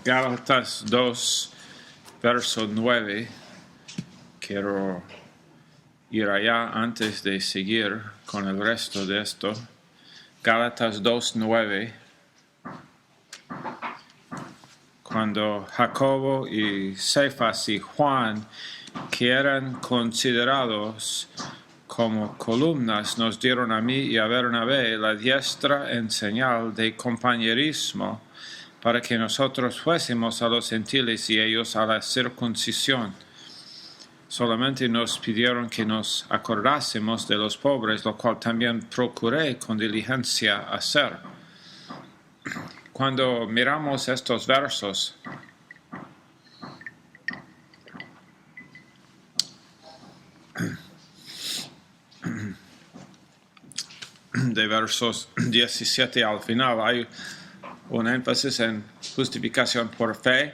Gálatas 2, verso 9. Quiero ir allá antes de seguir con el resto de esto. Gálatas 2, 9. Cuando Jacobo y Cefas y Juan, que eran considerados como columnas, nos dieron a mí y a Bernabé la diestra en señal de compañerismo, para que nosotros fuésemos a los gentiles y ellos a la circuncisión. Solamente nos pidieron que nos acordásemos de los pobres, lo cual también procuré con diligencia hacer. Cuando miramos estos versos, de versos 17 al final, hay un énfasis en justificación por fe,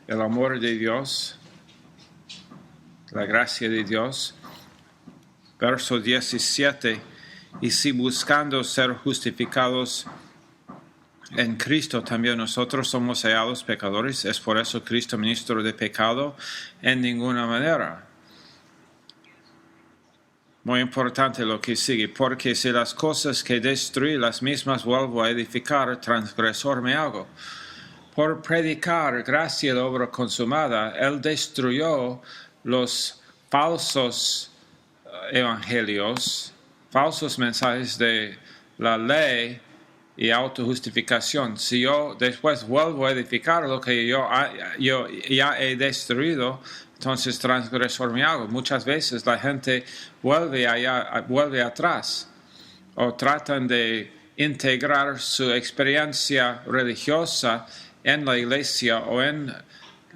el amor de Dios, la gracia de Dios. Verso 17, y si buscando ser justificados en Cristo también nosotros somos hallados pecadores, ¿es por eso Cristo ministro de pecado? En ninguna manera. Muy importante lo que sigue, porque si las cosas que destruí las mismas vuelvo a edificar, transgresor me hago. Por predicar gracia y la obra consumada, Él destruyó los falsos evangelios, falsos mensajes de la ley y autojustificación. Si yo después vuelvo a edificar lo que yo ya he destruido, entonces transgresor me hago. Muchas veces la gente vuelve atrás o tratan de integrar su experiencia religiosa en la iglesia o en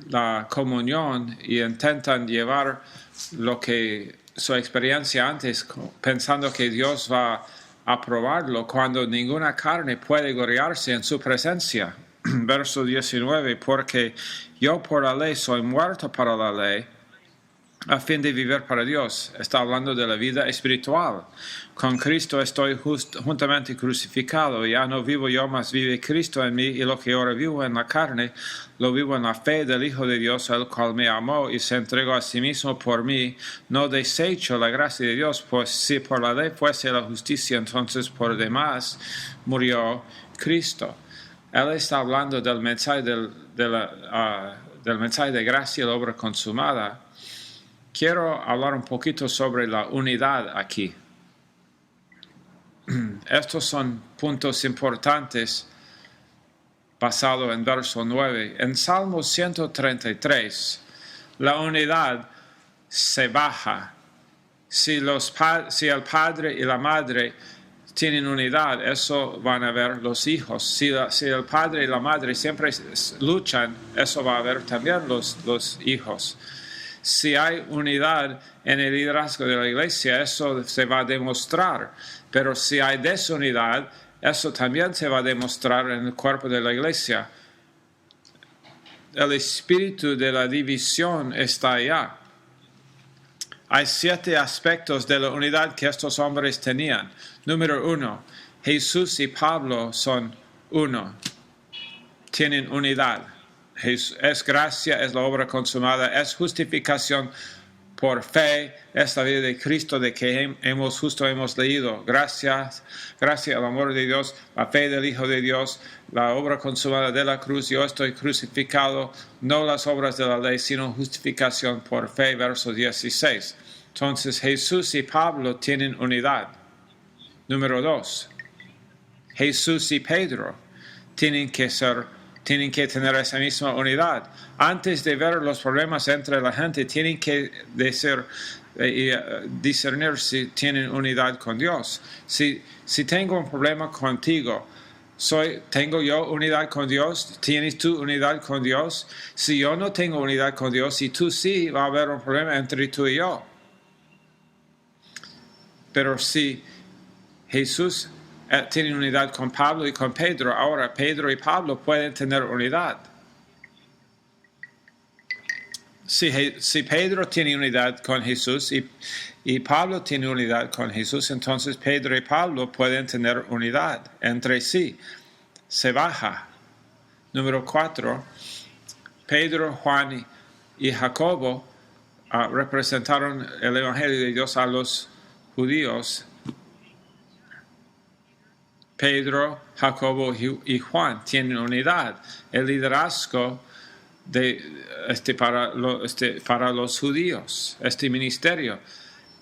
la comunión y intentan llevar su experiencia antes pensando que Dios va a aprobarlo cuando ninguna carne puede gloriarse en su presencia. Verso 19, porque yo por la ley soy muerto para la ley, a fin de vivir para Dios. Está hablando de la vida espiritual. Con Cristo estoy juntamente crucificado. Ya no vivo yo, mas vive Cristo en mí, y lo que ahora vivo en la carne, lo vivo en la fe del Hijo de Dios, el cual me amó y se entregó a sí mismo por mí. No desecho la gracia de Dios, pues si por la ley fuese la justicia, entonces por demás murió Cristo. Él está hablando del mensaje del mensaje de gracia y la obra consumada. Quiero hablar un poquito sobre la unidad aquí. Estos son puntos importantes basados en verso 9. En Salmo 133, la unidad se baja. Si el padre y la madre tienen unidad, eso van a ver los hijos. Si el padre y la madre siempre luchan, eso va a ver también los hijos. Si hay unidad en el liderazgo de la iglesia, eso se va a demostrar. Pero si hay desunidad, eso también se va a demostrar en el cuerpo de la iglesia. El espíritu de la división está allá. Hay 7 aspectos de la unidad que estos hombres tenían. Número 1, Jesús y Pablo son uno. Tienen unidad. Es gracia, es la obra consumada, es justificación por fe, es la vida de Cristo de que hemos leído. Gracia, el amor de Dios, la fe del Hijo de Dios, la obra consumada de la cruz. Yo estoy crucificado, no las obras de la ley, sino justificación por fe, verso 16. Entonces Jesús y Pablo tienen unidad. Número 2, Jesús y Pedro tienen que tener esa misma unidad. Antes de ver los problemas entre la gente, tienen que discernir si tienen unidad con Dios. Si tengo un problema contigo, ¿tengo yo unidad con Dios? ¿Tienes tú unidad con Dios? Si yo no tengo unidad con Dios y tú sí, va a haber un problema entre tú y yo. Pero si Jesús tienen unidad con Pablo y con Pedro, ahora Pedro y Pablo pueden tener unidad. Si Pedro tiene unidad con Jesús y Pablo tiene unidad con Jesús, entonces Pedro y Pablo pueden tener unidad entre sí. Se baja Número 4, Pedro, Juan y Jacobo representaron el Evangelio de Dios a los judíos. Pedro, Jacobo y Juan tienen unidad. El liderazgo para los judíos, este ministerio.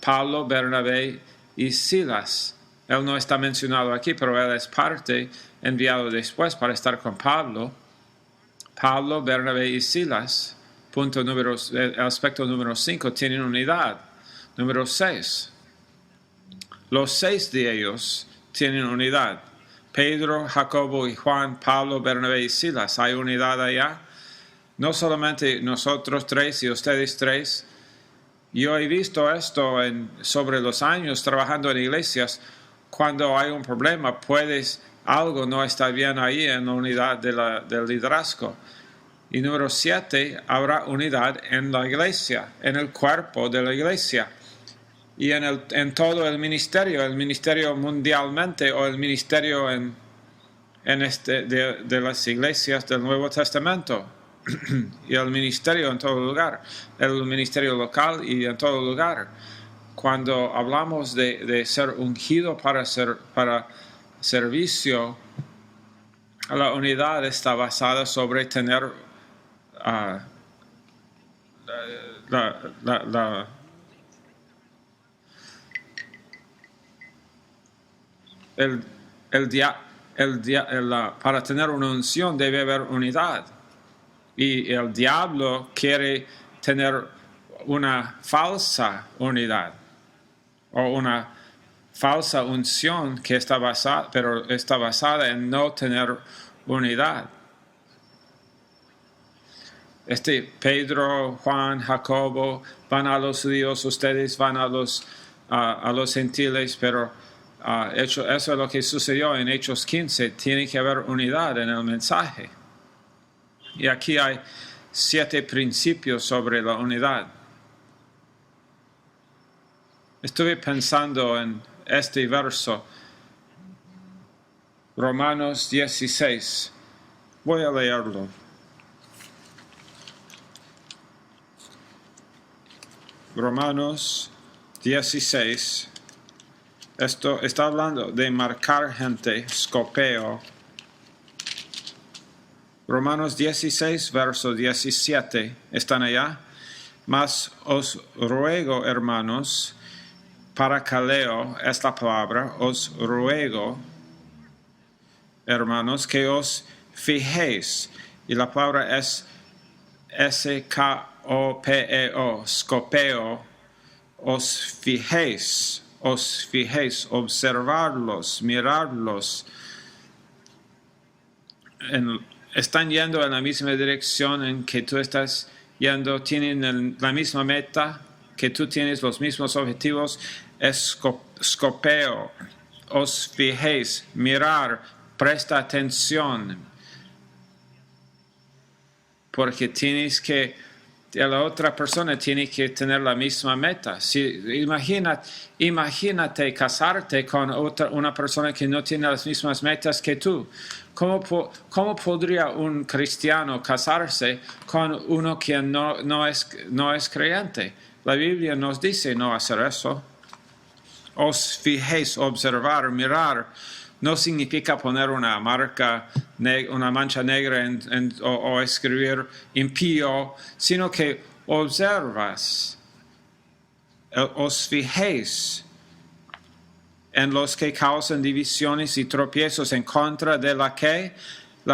Pablo, Bernabé y Silas. Él no está mencionado aquí, pero él es parte enviado después para estar con Pablo. Pablo, Bernabé y Silas. El aspecto número 5, tienen unidad. Número 6. Los 6 de ellos tienen unidad. Pedro, Jacobo y Juan, Pablo, Bernabé y Silas. ¿Hay unidad allá? No solamente nosotros 3 y ustedes 3. Yo he visto esto sobre los años trabajando en iglesias. Cuando hay un problema, algo no está bien ahí en la unidad del liderazgo. Y número 7, habrá unidad en la iglesia, en el cuerpo de la iglesia. Y en todo el ministerio mundialmente o el ministerio de las iglesias del Nuevo Testamento. Y el ministerio en todo lugar, el ministerio local y en todo lugar. Cuando hablamos de ser ungido para servicio, la unidad está basada sobre tener para tener una unción debe haber unidad. Y el diablo quiere tener una falsa unidad o una falsa unción que está basada en no tener unidad. Pedro, Juan, Jacobo van a los judíos, ustedes van a los gentiles, pero eso es lo que sucedió en Hechos 15. Tiene que haber unidad en el mensaje. Y aquí hay 7 principios sobre la unidad. Estuve pensando en este verso, Romanos 16. Voy a leerlo. Romanos 16. Esto está hablando de marcar gente, scopeo. Romanos 16, verso 17. ¿Están allá? Mas os ruego, hermanos, parakaleo es la palabra, os ruego, hermanos, que os fijéis. Y la palabra es skopeo, scopeo, os fijéis, observarlos, mirarlos. Están yendo en la misma dirección en que tú estás yendo, tienen la misma meta, que tú tienes los mismos objetivos. Scopeo, os fijéis, mirar, presta atención, porque la otra persona tiene que tener la misma meta. Imagínate casarte con una persona que no tiene las mismas metas que tú. ¿Cómo podría un cristiano casarse con uno que no es creyente? La Biblia nos dice no hacer eso. Os fijéis, observar, mirar, no significa poner una mancha negra o escribir impío, sino que observas, os fijéis en los que causan divisiones y tropiezos en contra de la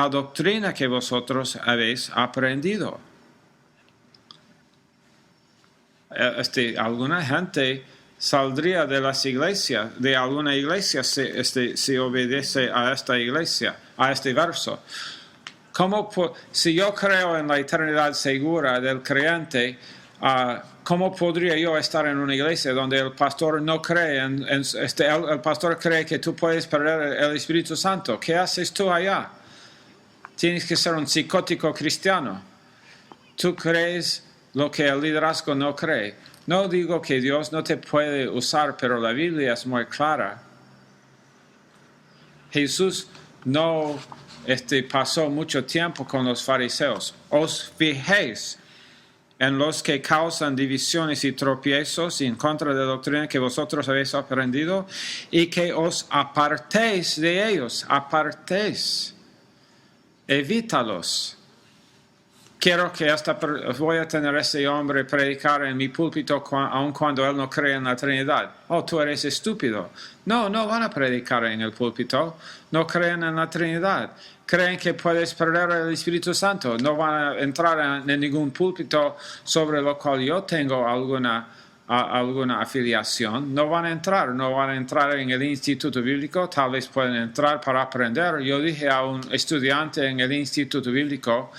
doctrina que vosotros habéis aprendido. Alguna gente saldría de las iglesias, de alguna iglesia, si obedece a esta iglesia, a este verso. Si yo creo en la eternidad segura del creyente, ¿cómo podría yo estar en una iglesia donde el pastor no cree el pastor cree que tú puedes perder el Espíritu Santo? ¿Qué haces tú allá? Tienes que ser un psicótico cristiano. Tú crees lo que el liderazgo no cree. No digo que Dios no te puede usar, pero la Biblia es muy clara. Jesús no pasó mucho tiempo con los fariseos. Os fijéis en los que causan divisiones y tropiezos en contra de la doctrina que vosotros habéis aprendido, y que os apartéis de ellos. Apartéis. Evítalos. Quiero que voy a tener a ese hombre predicar en mi púlpito aun cuando él no cree en la Trinidad. Oh, tú eres estúpido. No van a predicar en el púlpito. No creen en la Trinidad. Creen que puedes perder el Espíritu Santo. No van a entrar en ningún púlpito sobre lo cual yo tengo alguna afiliación. No van a entrar en el Instituto Bíblico. Tal vez pueden entrar para aprender. Yo dije a un estudiante en el Instituto Bíblico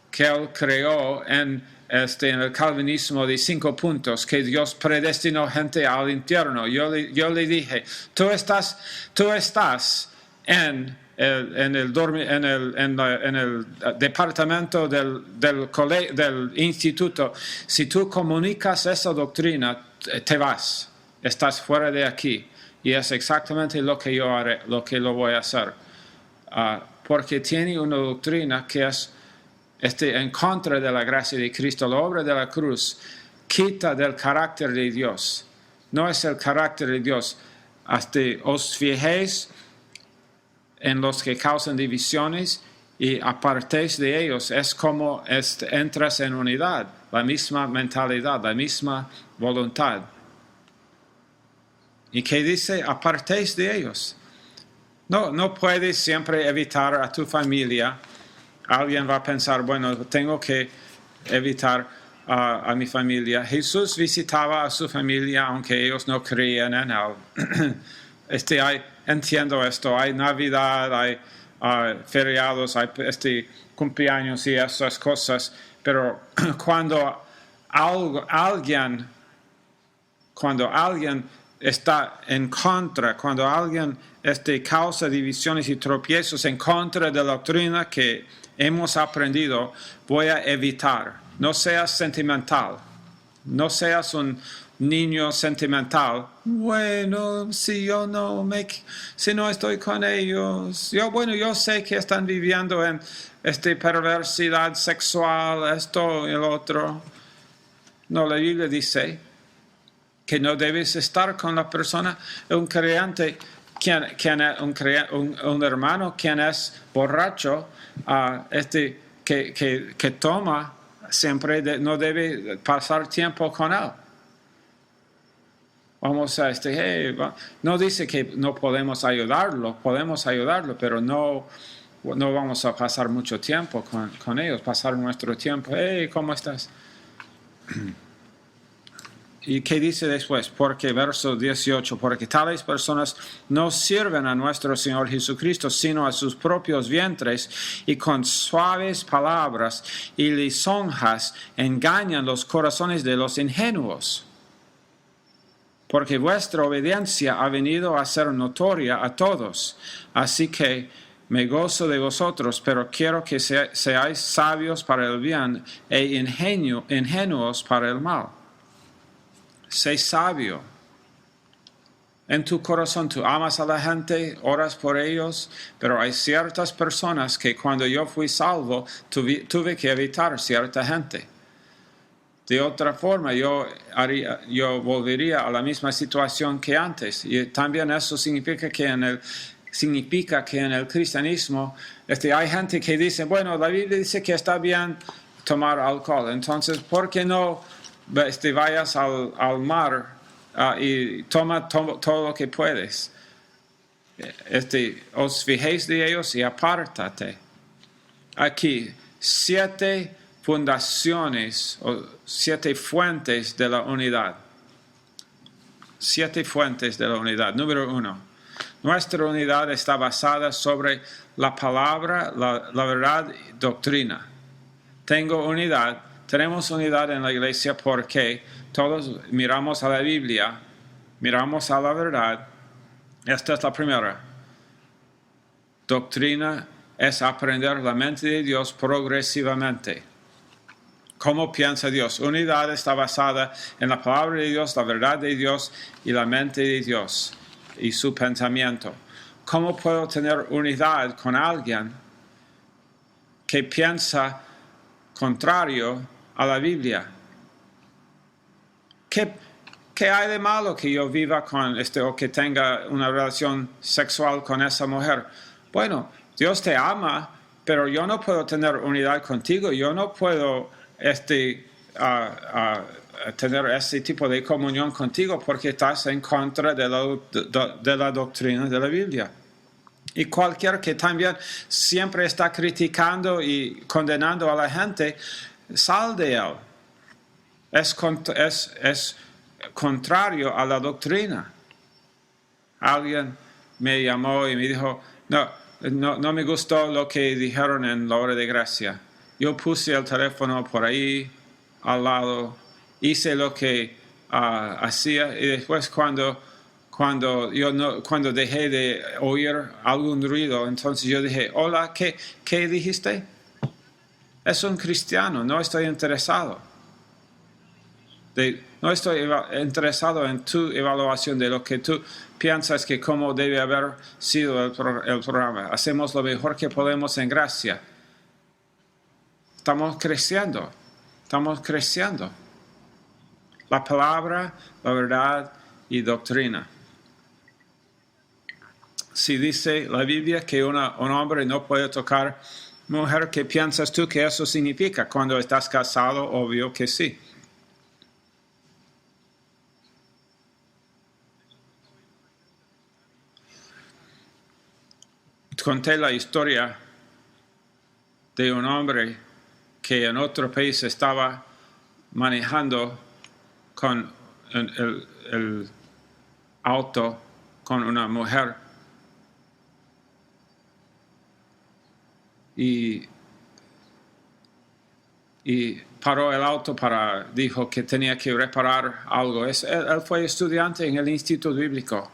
que él creó en el calvinismo de 5 puntos, que Dios predestinó gente al infierno. Yo le dije, tú estás en el departamento del instituto. Si tú comunicas esa doctrina, te vas, estás fuera de aquí. Y es exactamente lo que yo haré, lo voy a hacer. Porque tiene una doctrina que es en contra de la gracia de Cristo. La obra de la cruz quita del carácter de Dios. No es el carácter de Dios. Os fijéis en los que causan divisiones y apartéis de ellos. Es como entras en unidad, la misma mentalidad, la misma voluntad. ¿Y qué dice? Apartéis de ellos. No puedes siempre evitar a tu familia. Alguien va a pensar, bueno, tengo que evitar a mi familia. Jesús visitaba a su familia aunque ellos no creían en él. Entiendo esto, hay Navidad, hay feriados, hay cumpleaños y esas cosas, pero cuando alguien está en contra, cuando alguien causa divisiones y tropiezos en contra de la doctrina que hemos aprendido, voy a evitar. No seas sentimental. No seas un niño sentimental. Bueno, si no estoy con ellos. Yo sé que están viviendo en perversidad sexual, esto y el otro. No, la Biblia dice que no debes estar con la persona, un creyente, un hermano quien es borracho, que toma, siempre no debe pasar tiempo con él. Vamos a no dice que no podemos ayudarlo, pero no vamos a pasar mucho tiempo con ellos, pasar nuestro tiempo. Hey, ¿cómo estás? ¿Y qué dice después? Porque, verso 18, porque tales personas no sirven a nuestro Señor Jesucristo, sino a sus propios vientres, y con suaves palabras y lisonjas engañan los corazones de los ingenuos. Porque vuestra obediencia ha venido a ser notoria a todos. Así que me gozo de vosotros, pero quiero que seáis sabios para el bien e ingenuos para el mal. Sé sabio. En tu corazón tú amas a la gente, oras por ellos, pero hay ciertas personas que cuando yo fui salvo tuve que evitar cierta gente. De otra forma yo volvería a la misma situación que antes. Y también eso significa que en el cristianismo hay gente que dice, bueno, la Biblia dice que está bien tomar alcohol, entonces ¿por qué no vayas al mar y toma todo lo que puedes? Os fijéis de ellos y apártate. Aquí 7 fundaciones o 7 fuentes de la unidad. 7 fuentes de la unidad. Número 1. Nuestra unidad está basada sobre la palabra, la verdad y doctrina. Tenemos unidad en la iglesia porque todos miramos a la Biblia, miramos a la verdad. Esta es la primera. Doctrina es aprender la mente de Dios progresivamente. ¿Cómo piensa Dios? Unidad está basada en la palabra de Dios, la verdad de Dios y la mente de Dios y su pensamiento. ¿Cómo puedo tener unidad con alguien que piensa contrario a la Biblia? ¿Qué hay de malo que yo viva con o que tenga una relación sexual con esa mujer? Bueno, Dios te ama, pero yo no puedo tener unidad contigo. Yo no puedo tener ese tipo de comunión contigo porque estás en contra de la doctrina de la Biblia. Y cualquiera que también siempre está criticando y condenando a la gente, sal de él. Es contrario a la doctrina. Alguien me llamó y me dijo, no me gustó lo que dijeron en la hora de gracia. Yo puse el teléfono por ahí al lado, hice lo que hacía y después cuando dejé de oír algún ruido, entonces yo dije, hola, ¿qué dijiste? Es un cristiano, no estoy interesado. No estoy interesado en tu evaluación de lo que tú piensas que cómo debe haber sido el programa. Hacemos lo mejor que podemos en gracia. Estamos creciendo. La palabra, la verdad y doctrina. Si dice la Biblia que un hombre no puede tocar mujer, ¿qué piensas tú que eso significa? Cuando estás casado, obvio que sí. Conté la historia de un hombre que en otro país estaba manejando con el auto con una mujer y paró el auto dijo que tenía que reparar algo. Él fue estudiante en el Instituto bíblico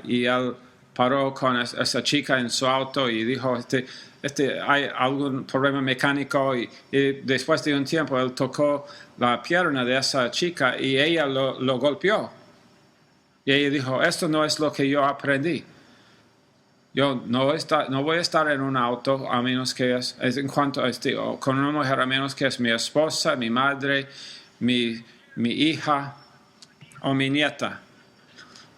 y él paró con esa chica en su auto y dijo, hay algún problema mecánico y después de un tiempo él tocó la pierna de esa chica y ella lo golpeó. Y ella dijo, esto no es lo que yo aprendí. Yo no voy a estar en un auto a menos que con una mujer a menos que es mi esposa, mi madre, mi hija o mi nieta.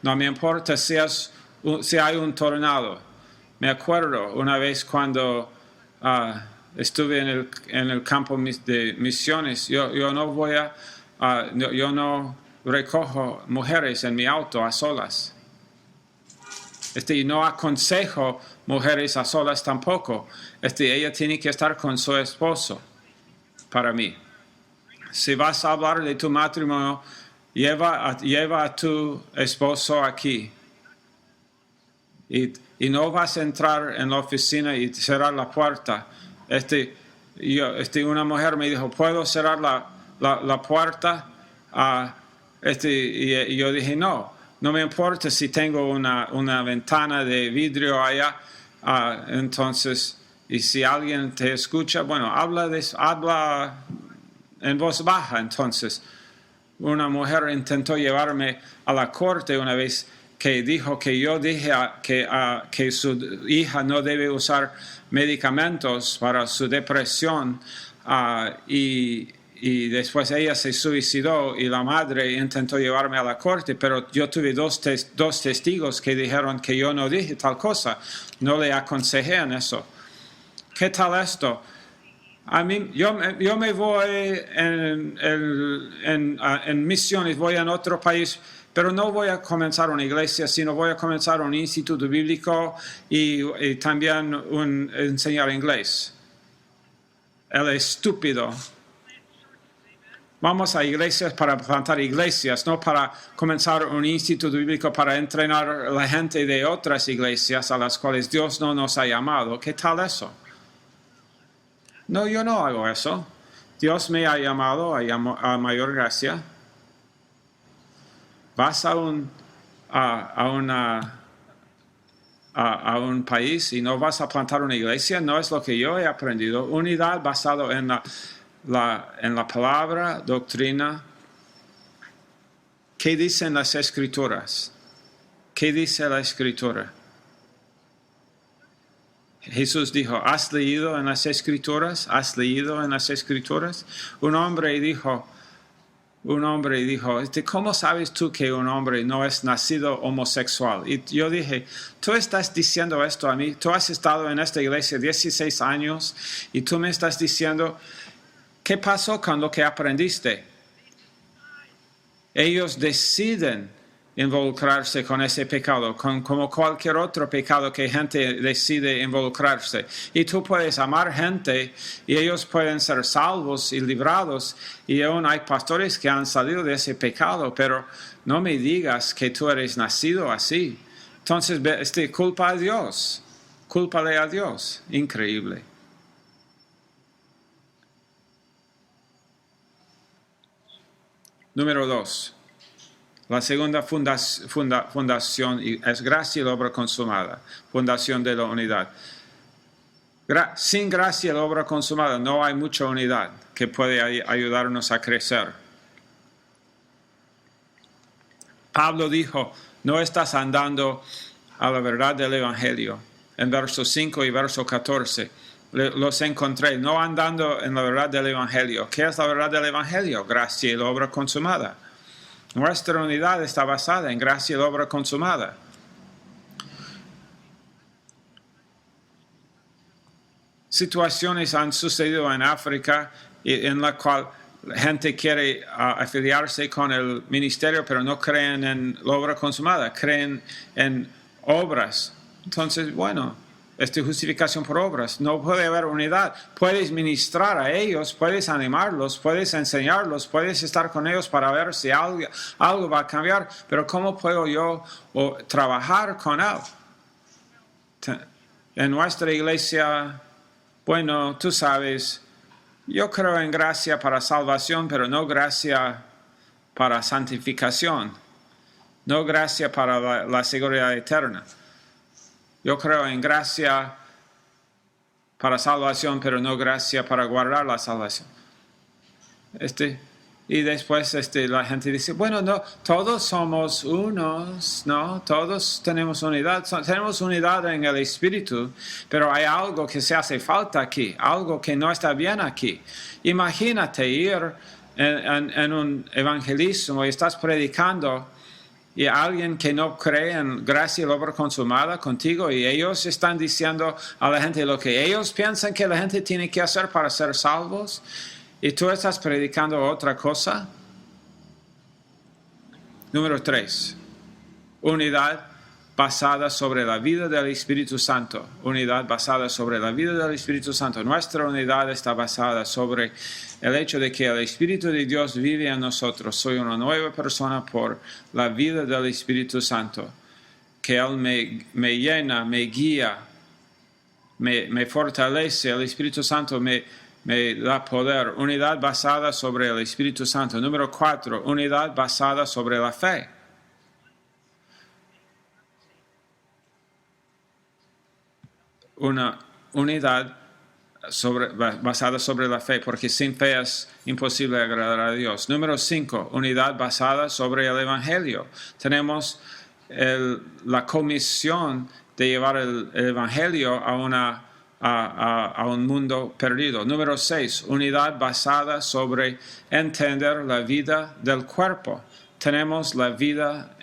No me importa si hay un tornado. Me acuerdo una vez cuando estuve en el campo de misiones, yo no recojo mujeres en mi auto a solas. Y no aconsejo mujeres a solas tampoco. Ella tiene que estar con su esposo para mí. Si vas a hablar de tu matrimonio, lleva a tu esposo aquí. Y no vas a entrar en la oficina y cerrar la puerta. Una mujer me dijo, ¿puedo cerrar la puerta? Y yo dije, no me importa si tengo una ventana de vidrio allá. Entonces, y si alguien te escucha, bueno, habla en voz baja. Entonces, una mujer intentó llevarme a la corte una vez que dijo que yo dije que su hija no debe usar medicamentos para su depresión y después ella se suicidó y la madre intentó llevarme a la corte, pero yo tuve dos testigos que dijeron que yo no dije tal cosa, no le aconsejé en eso. ¿Qué tal esto? A mí, yo me voy en misiones, voy a otro país, pero no voy a comenzar una iglesia, sino voy a comenzar un instituto bíblico y también enseñar inglés. El estúpido. Vamos a iglesias para plantar iglesias, no para comenzar un instituto bíblico para entrenar a la gente de otras iglesias a las cuales Dios no nos ha llamado. ¿Qué tal eso? No, yo no hago eso. Dios me ha llamado a mayor gracia. Vas a un país y no vas a plantar una iglesia, no es lo que yo he aprendido. Unidad basado en la palabra, doctrina. ¿Qué dicen las escrituras? ¿Qué dice la escritura? Jesús dijo, ¿has leído en las Escrituras? ¿Has leído en las Escrituras? Un hombre dijo, ¿cómo sabes tú que un hombre no es nacido homosexual? Y yo dije, tú estás diciendo esto a mí, tú has estado en esta iglesia 16 años y tú me estás diciendo, ¿qué pasó con lo que aprendiste? Ellos deciden involucrarse con ese pecado, como cualquier otro pecado que gente decide involucrarse. Y tú puedes amar gente y ellos pueden ser salvos y librados. Y aún hay pastores que han salido de ese pecado, pero no me digas que tú eres nacido así. Entonces, culpa a Dios. Cúlpale a Dios. Increíble. Número 2. La segunda fundación es gracia y la obra consumada, fundación de la unidad. Sin gracia y la obra consumada no hay mucha unidad que puede ayudarnos a crecer. Pablo dijo, no estás andando a la verdad del Evangelio. En verso 5 y verso 14 los encontré, no andando en la verdad del Evangelio. ¿Qué es la verdad del Evangelio? Gracia y la obra consumada. Nuestra unidad está basada en gracia y la obra consumada. Situaciones han sucedido en África en la cual la gente quiere afiliarse con el ministerio, pero no creen en la obra consumada, creen en obras. Entonces, bueno, justificación por obras. No puede haber unidad. Puedes ministrar a ellos, puedes animarlos, puedes enseñarlos, puedes estar con ellos para ver si algo va a cambiar, pero ¿cómo puedo yo trabajar con él? En nuestra iglesia, bueno, tú sabes, yo creo en gracia para salvación, pero no gracia para santificación, no gracia para la seguridad eterna. Yo creo en gracia para salvación, pero no gracia para guardar la salvación. Y después la gente dice, bueno, no, todos somos unos, ¿no? Todos tenemos unidad. Tenemos unidad en el Espíritu, pero hay algo que se hace falta aquí, algo que no está bien aquí. Imagínate ir en un evangelismo y estás predicando y alguien que no cree en gracia y la obra consumada contigo y ellos están diciendo a la gente lo que ellos piensan que la gente tiene que hacer para ser salvos y tú estás predicando otra cosa. Número 3. Unidad basada sobre la vida del Espíritu Santo. Unidad basada sobre la vida del Espíritu Santo. Nuestra unidad está basada sobre el hecho de que el Espíritu de Dios vive en nosotros. Soy una nueva persona por la vida del Espíritu Santo. Que Él me llena, me guía, me fortalece. El Espíritu Santo me da poder. Unidad basada sobre el Espíritu Santo. Número 4. Unidad basada sobre la fe. Una unidad basada sobre la fe, porque sin fe es imposible agradar a Dios. Número 5, unidad basada sobre el Evangelio. Tenemos la comisión de llevar el Evangelio a un mundo perdido. Número 6, unidad basada sobre entender la vida del cuerpo. Tenemos la vida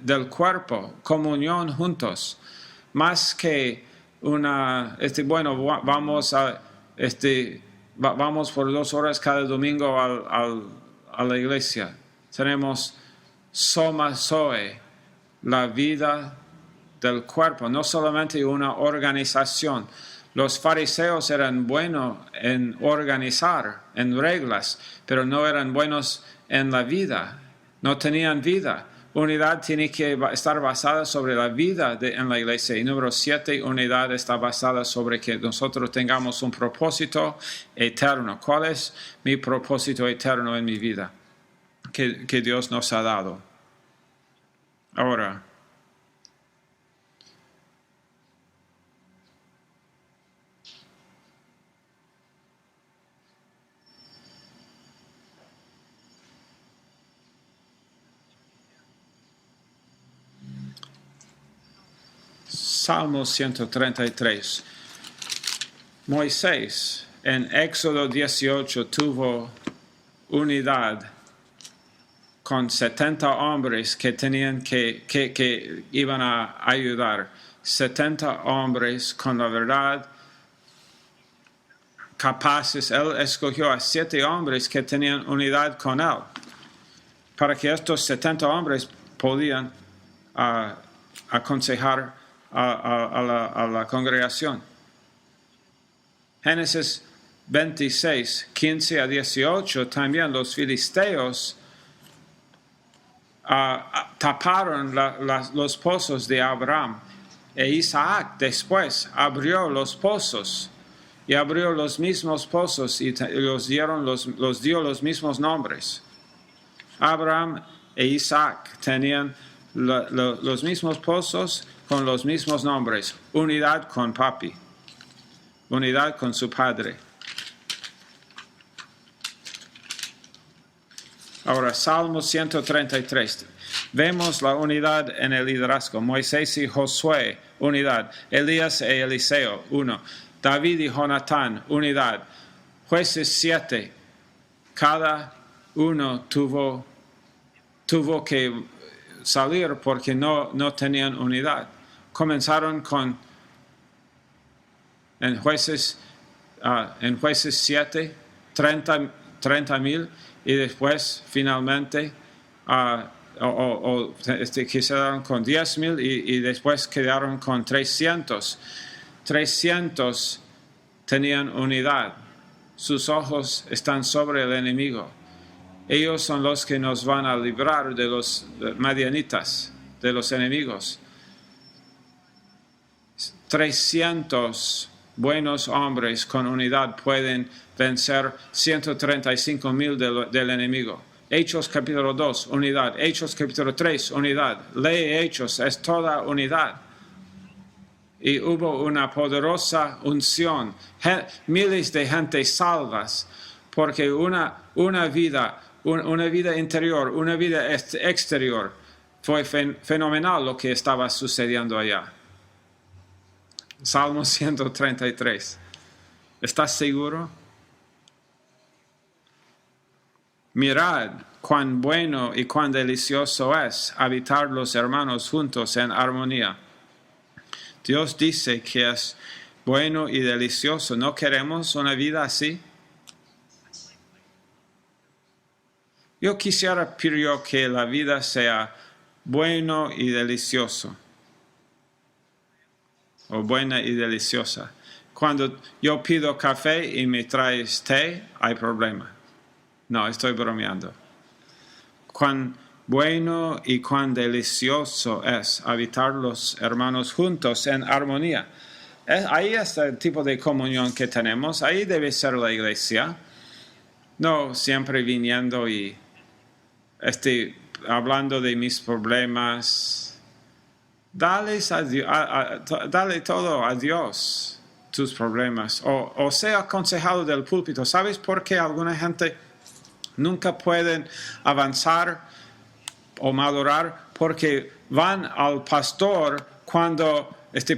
del cuerpo, comunión juntos, más que vamos por 2 horas cada domingo a la iglesia. Tenemos soma zoe, la vida del cuerpo, no solamente una organización. Los fariseos eran buenos en organizar, en reglas, pero no eran buenos en la vida, no tenían vida. Unidad tiene que estar basada sobre la vida en la iglesia. Y número 7, unidad está basada sobre que nosotros tengamos un propósito eterno. ¿Cuál es mi propósito eterno en mi vida que Dios nos ha dado? Ahora, Salmo 133. Moisés en Éxodo 18 tuvo unidad con 70 hombres que tenían que iban a ayudar. 70 hombres con la verdad, capaces. Él escogió a 7 hombres que tenían unidad con él, para que estos 70 hombres podían aconsejar a la congregación. Génesis 26, 15 a 18, también los filisteos taparon los pozos de Abraham, e Isaac después abrió los pozos, y abrió los mismos pozos y los dio los mismos nombres. Abraham e Isaac tenían los mismos pozos con los mismos nombres. Unidad con papi, unidad con su padre. Ahora, Salmo 133. Vemos la unidad en el liderazgo. Moisés y Josué, unidad. Elías y Eliseo, 1. David y Jonatán, unidad. Jueces 7. Cada uno tuvo que salir porque no tenían unidad. Comenzaron en Jueces 7, 30,000, y después finalmente quedaron con 10,000 y después quedaron con 300. 300 tenían unidad. Sus ojos están sobre el enemigo. Ellos son los que nos van a librar de los madianitas, de los enemigos. 300 buenos hombres con unidad pueden vencer 135,000 del enemigo. Hechos capítulo 2, unidad. Hechos capítulo 3, unidad. Lee Hechos, es toda unidad. Y hubo una poderosa unción. Miles de gente salvas, porque una vida interior, una vida exterior, fue fenomenal lo que estaba sucediendo allá. Salmo 133. ¿Estás seguro? Mirad cuán bueno y cuán delicioso es habitar los hermanos juntos en armonía. Dios dice que es bueno y delicioso. ¿No queremos una vida así? Yo quisiera pedir que la vida sea bueno y delicioso. O buena y deliciosa. Cuando yo pido café y me traes té, hay problema. No, estoy bromeando. Cuán bueno y cuán delicioso es habitar los hermanos juntos en armonía. Ahí es el tipo de comunión que tenemos. Ahí debe ser la iglesia. No siempre viniendo y hablando de mis problemas. Dale todo a Dios, tus problemas. O sea aconsejado del púlpito. ¿Sabes por qué alguna gente nunca pueden avanzar o madurar? Porque van al pastor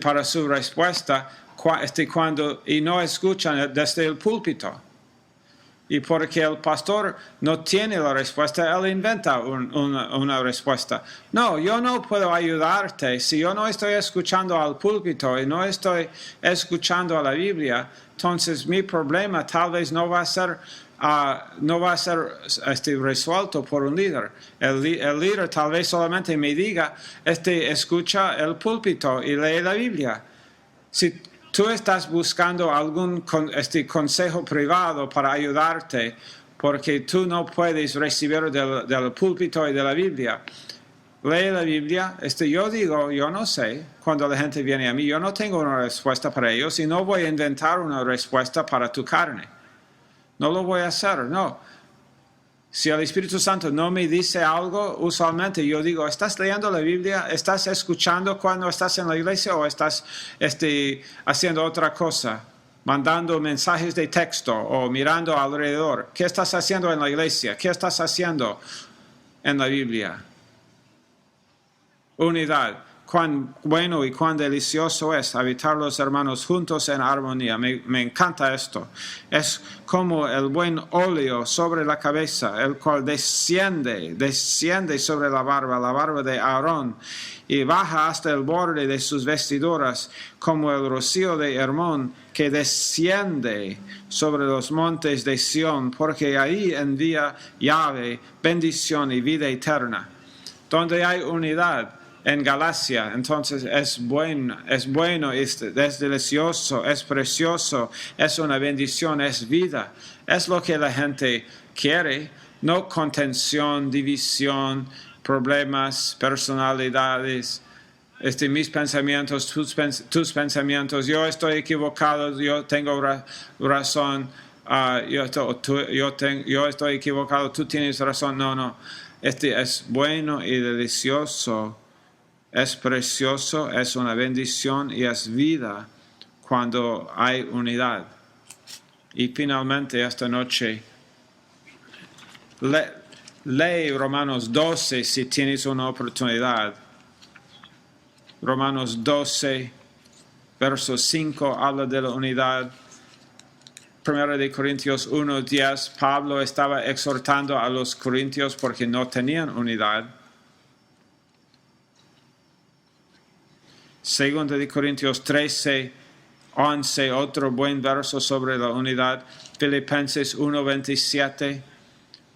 para su respuesta y no escuchan desde el púlpito. Y porque el pastor no tiene la respuesta, él inventa una respuesta. No, yo no puedo ayudarte si yo no estoy escuchando al púlpito y no estoy escuchando a la Biblia. Entonces mi problema tal vez no va a ser resuelto por un líder. El líder tal vez solamente me diga, escucha el púlpito y lee la Biblia. Si tú estás buscando algún consejo privado para ayudarte porque tú no puedes recibir del púlpito y de la Biblia, lee la Biblia. Yo no sé, cuando la gente viene a mí, yo no tengo una respuesta para ellos y no voy a inventar una respuesta para tu carne. No lo voy a hacer, no. Si el Espíritu Santo no me dice algo, usualmente yo digo, ¿estás leyendo la Biblia? ¿Estás escuchando cuando estás en la iglesia o estás haciendo otra cosa? Mandando mensajes de texto o mirando alrededor. ¿Qué estás haciendo en la iglesia? ¿Qué estás haciendo en la Biblia? Unidad. cuán bueno y cuán delicioso es habitar los hermanos juntos en armonía. Me encanta esto. Es como el buen óleo sobre la cabeza, el cual desciende sobre la barba de Aarón, y baja hasta el borde de sus vestiduras, como el rocío de Hermón, que desciende sobre los montes de Sión, porque ahí envía Yahvé bendición y vida eterna. Donde hay unidad en Galacia, entonces es bueno, es delicioso, es precioso, es una bendición, es vida. Es lo que la gente quiere, no contención, división, problemas, personalidades, mis pensamientos, tus pensamientos, yo estoy equivocado, yo tengo razón, yo estoy equivocado, tú tienes razón. No. Es bueno y delicioso, es precioso, es una bendición y es vida cuando hay unidad. Y finalmente esta noche, lee Romanos 12 si tienes una oportunidad. Romanos 12, verso 5, habla de la unidad. 1 de Corintios 1:10, Pablo estaba exhortando a los corintios porque no tenían unidad. 2 de Corintios 13:11, otro buen verso sobre la unidad. Filipenses 1:27,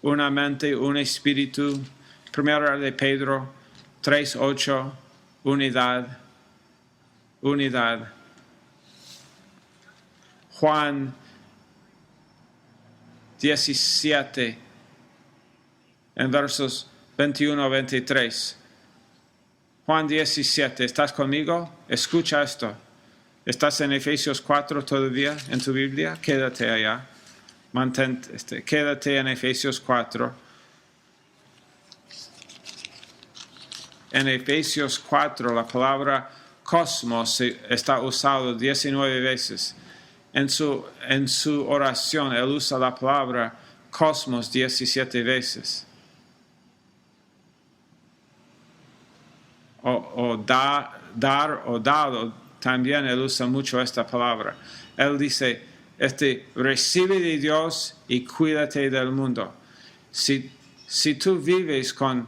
una mente, un espíritu. 1 de Pedro 3:8, unidad. Juan 17, en versos 21 a 23. Juan 17, ¿estás conmigo? Escucha esto. ¿Estás en Efesios 4 todavía en tu Biblia? Quédate allá. Quédate en Efesios 4. En Efesios 4 la palabra cosmos está usada 19 veces. En su oración, él usa la palabra cosmos 17 veces. Dar o dado, también él usa mucho esta palabra. Él dice, recibe de Dios y cuídate del mundo. Si tú vives con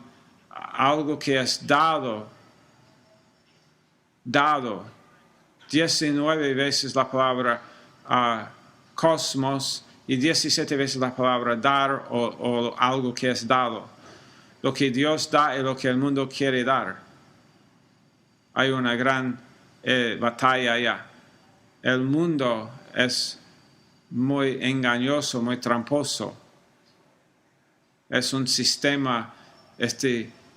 algo que es dado, 19 veces la palabra cosmos y 17 veces la palabra dar o algo que es dado. Lo que Dios da es lo que el mundo quiere dar. Hay una gran batalla allá. El mundo es muy engañoso, muy tramposo. Es un sistema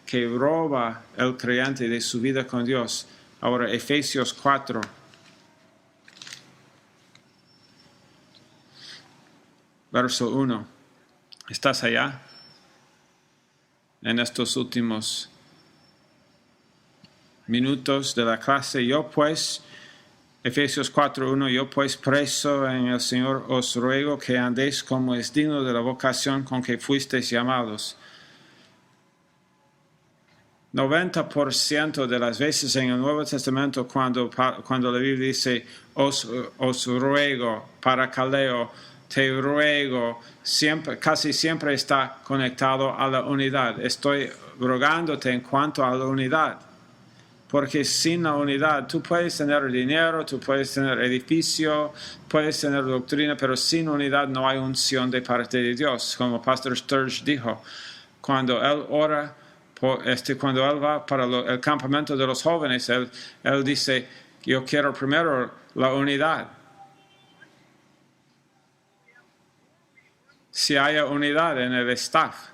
que roba el creyente de su vida con Dios. Ahora, Efesios 4. Verso 1. ¿Estás allá? En estos últimos minutos de la clase, Efesios 4:1, yo pues preso en el Señor os ruego que andéis como es digno de la vocación con que fuisteis llamados. 90% de las veces en el Nuevo Testamento cuando la Biblia dice os ruego, parakaleo, te ruego, casi siempre está conectado a la unidad. Estoy rogándote en cuanto a la unidad. Porque sin la unidad, tú puedes tener dinero, tú puedes tener edificio, puedes tener doctrina, pero sin unidad no hay unción de parte de Dios. Como Pastor Sturge dijo, cuando él ora, cuando él va para el campamento de los jóvenes, él dice, yo quiero primero la unidad. Si hay unidad en el staff,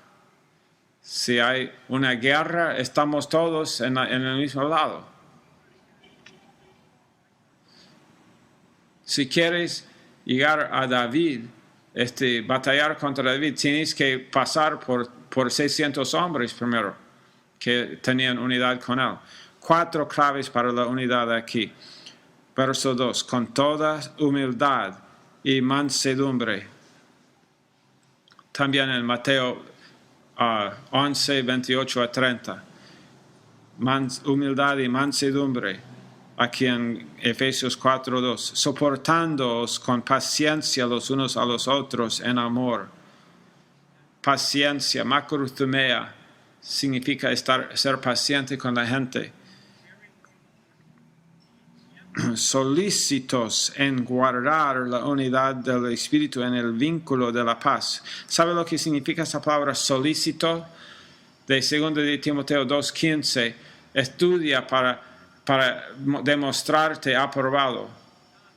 si hay una guerra, estamos todos en el mismo lado. Si quieres llegar a David, batallar contra David, tienes que pasar por 600 hombres primero, que tenían unidad con él. 4 claves para la unidad aquí. Verso 2, con toda humildad y mansedumbre. También en Mateo 11, 28 a 30. humildad y mansedumbre, aquí en Efesios 4:2, soportándoos con paciencia los unos a los otros en amor. Paciencia, macrothumea, significa ser paciente con la gente. Solícitos en guardar la unidad del Espíritu en el vínculo de la paz. ¿Sabe lo que significa esa palabra solícito? De 2 de Timoteo 2:15, estudia para demostrarte aprobado.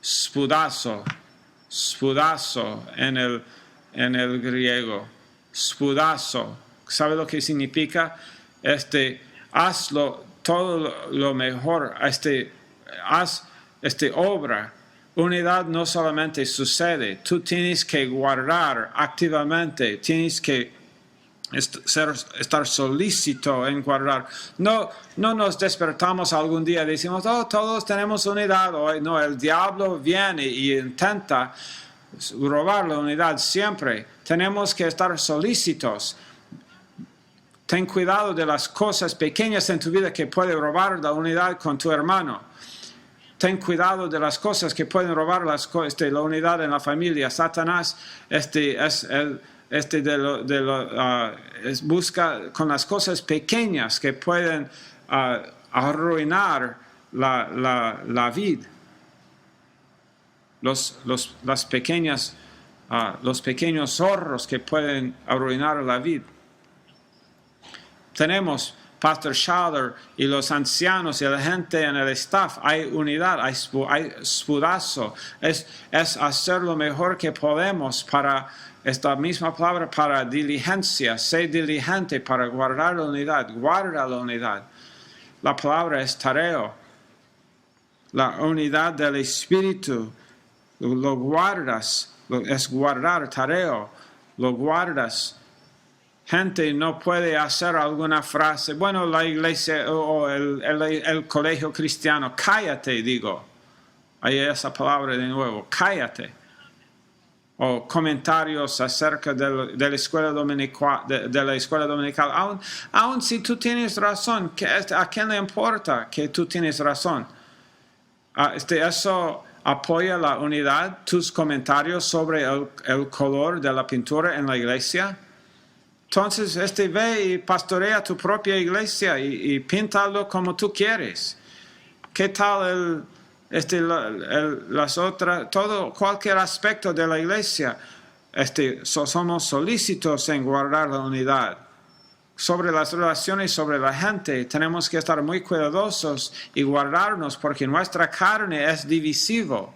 Spudazo en el griego. Spudazo. ¿Sabe lo que significa? Hazlo todo lo mejor. Haz obra. Unidad no solamente sucede. Tú tienes que guardar activamente. Tienes que estar solícito en guardar. No nos despertamos algún día y decimos, todos tenemos unidad hoy. No, el diablo viene y intenta robar la unidad siempre. Tenemos que estar solícitos. Ten cuidado de las cosas pequeñas en tu vida que pueden robar la unidad con tu hermano. Ten cuidado de las cosas que pueden robar la unidad en la familia. Satanás busca con las cosas pequeñas que pueden arruinar la vida. Los pequeños zorros que pueden arruinar la vida. Tenemos Pastor Schaller y los ancianos y la gente en el staff. Hay unidad, hay spudazo. Es hacer lo mejor que podemos para esta misma palabra, para diligencia. Sé diligente para guardar la unidad. Guarda la unidad. La palabra es tareo. La unidad del Espíritu. Lo guardas. Es guardar, tareo. Lo guardas. Gente no puede hacer alguna frase, bueno, la iglesia o el colegio cristiano, cállate, digo. Ahí esa palabra de nuevo, cállate. O comentarios acerca de la escuela dominical. Aun si tú tienes razón, ¿a quién le importa que tú tienes razón? Eso apoya la unidad, tus comentarios sobre el color de la pintura en la iglesia. Entonces, ve y pastorea tu propia iglesia y píntalo como tú quieres. ¿Qué tal cualquier aspecto de la iglesia? Somos solícitos en guardar la unidad. Sobre las relaciones, sobre la gente, tenemos que estar muy cuidadosos y guardarnos porque nuestra carne es divisivo.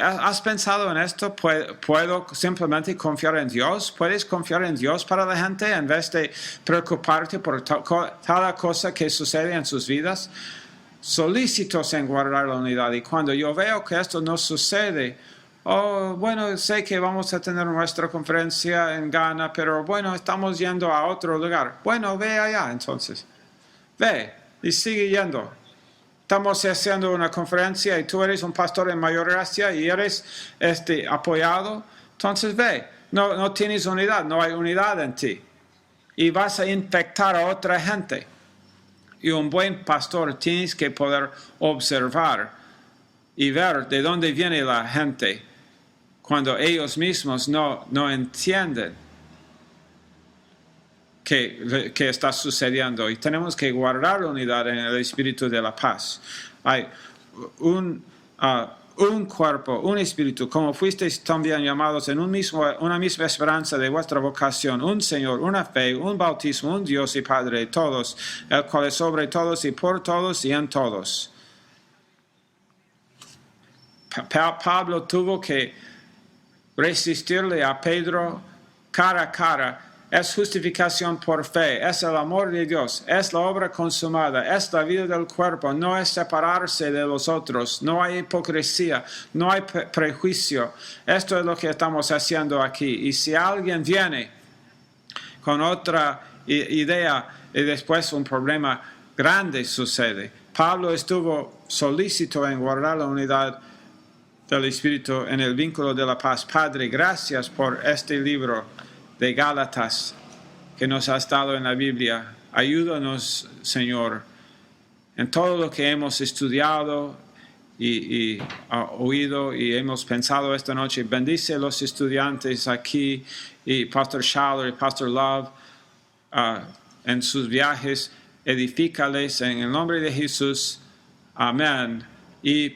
¿Has pensado en esto? ¿Puedo simplemente confiar en Dios? ¿Puedes confiar en Dios para la gente en vez de preocuparte por cada cosa que sucede en sus vidas? Solícitos en guardar la unidad. Y cuando yo veo que esto no sucede, bueno, sé que vamos a tener nuestra conferencia en Ghana, pero bueno, estamos yendo a otro lugar. Bueno, ve allá entonces. Ve y sigue yendo. Estamos haciendo una conferencia y tú eres un pastor en Mayor Gracia y eres apoyado. Entonces ve, no tienes unidad, no hay unidad en ti. Y vas a infectar a otra gente. Y un buen pastor tienes que poder observar y ver de dónde viene la gente cuando ellos mismos no entienden que está sucediendo. Y tenemos que guardar la unidad en el espíritu de la paz. Hay un cuerpo, un espíritu, como fuisteis también llamados en una misma esperanza de vuestra vocación, un Señor, una fe, un bautismo, un Dios y Padre de todos, el cual es sobre todos y por todos y en todos. Pablo tuvo que resistirle a Pedro cara a cara. Es justificación por fe, es el amor de Dios, es la obra consumada, es la vida del cuerpo, no es separarse de los otros, no hay hipocresía, no hay prejuicio. Esto es lo que estamos haciendo aquí. Y si alguien viene con otra idea y después un problema grande sucede. Pablo estuvo solícito en guardar la unidad del Espíritu en el vínculo de la paz. Padre, gracias por este libro de Gálatas que nos has dado en la Biblia. ayúdanos, Señor, en todo lo que hemos estudiado y oído y hemos pensado esta noche. Bendice a los estudiantes aquí y Pastor Schaller y Pastor Love en sus viajes. Edifícales en el nombre de Jesús. Amén.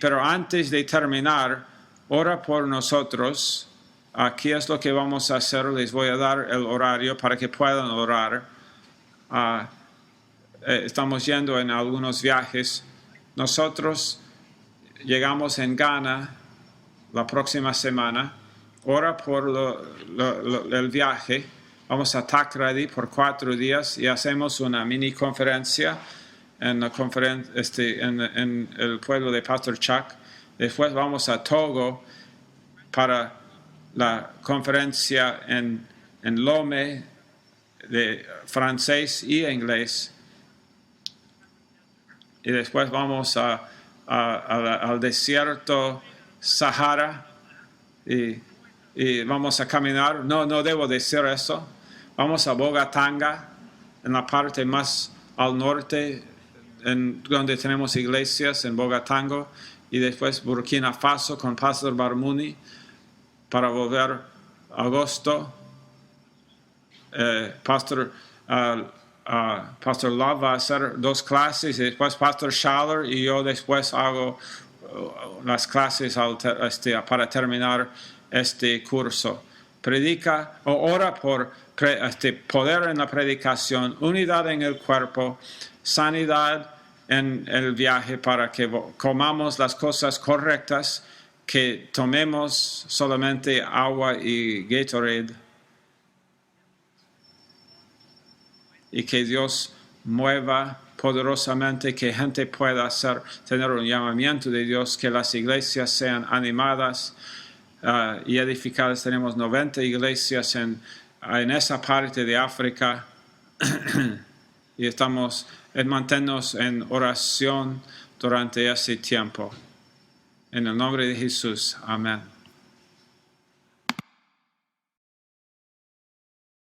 Pero antes de terminar, ora por nosotros. Aquí es lo que vamos a hacer. Les voy a dar el horario para que puedan orar. Estamos yendo en algunos viajes. Nosotros llegamos en Ghana la próxima semana. Ora por el viaje. Vamos a Takrady por 4 días y hacemos una mini conferencia en el pueblo de Pastor Chuck. Después vamos a Togo para la conferencia en Lomé de francés y inglés. Y después vamos al desierto Sahara y vamos a caminar. No debo decir eso. Vamos a Bogatanga, en la parte más al norte, donde tenemos iglesias en Bogatango, y después Burkina Faso con Pastor Barmuni para volver agosto. Pastor Love va a hacer 2 clases y después Pastor Schaller y yo después hago las clases para terminar este curso. Predica o ora por poder en la predicación, unidad en el cuerpo, sanidad en el viaje para que comamos las cosas correctas, que tomemos solamente agua y Gatorade y que Dios mueva poderosamente, que gente pueda tener un llamamiento de Dios, que las iglesias sean animadas y edificadas. Tenemos 90 iglesias en esa parte de África y estamos mantenernos en oración durante ese tiempo. En el nombre de Jesús. Amén.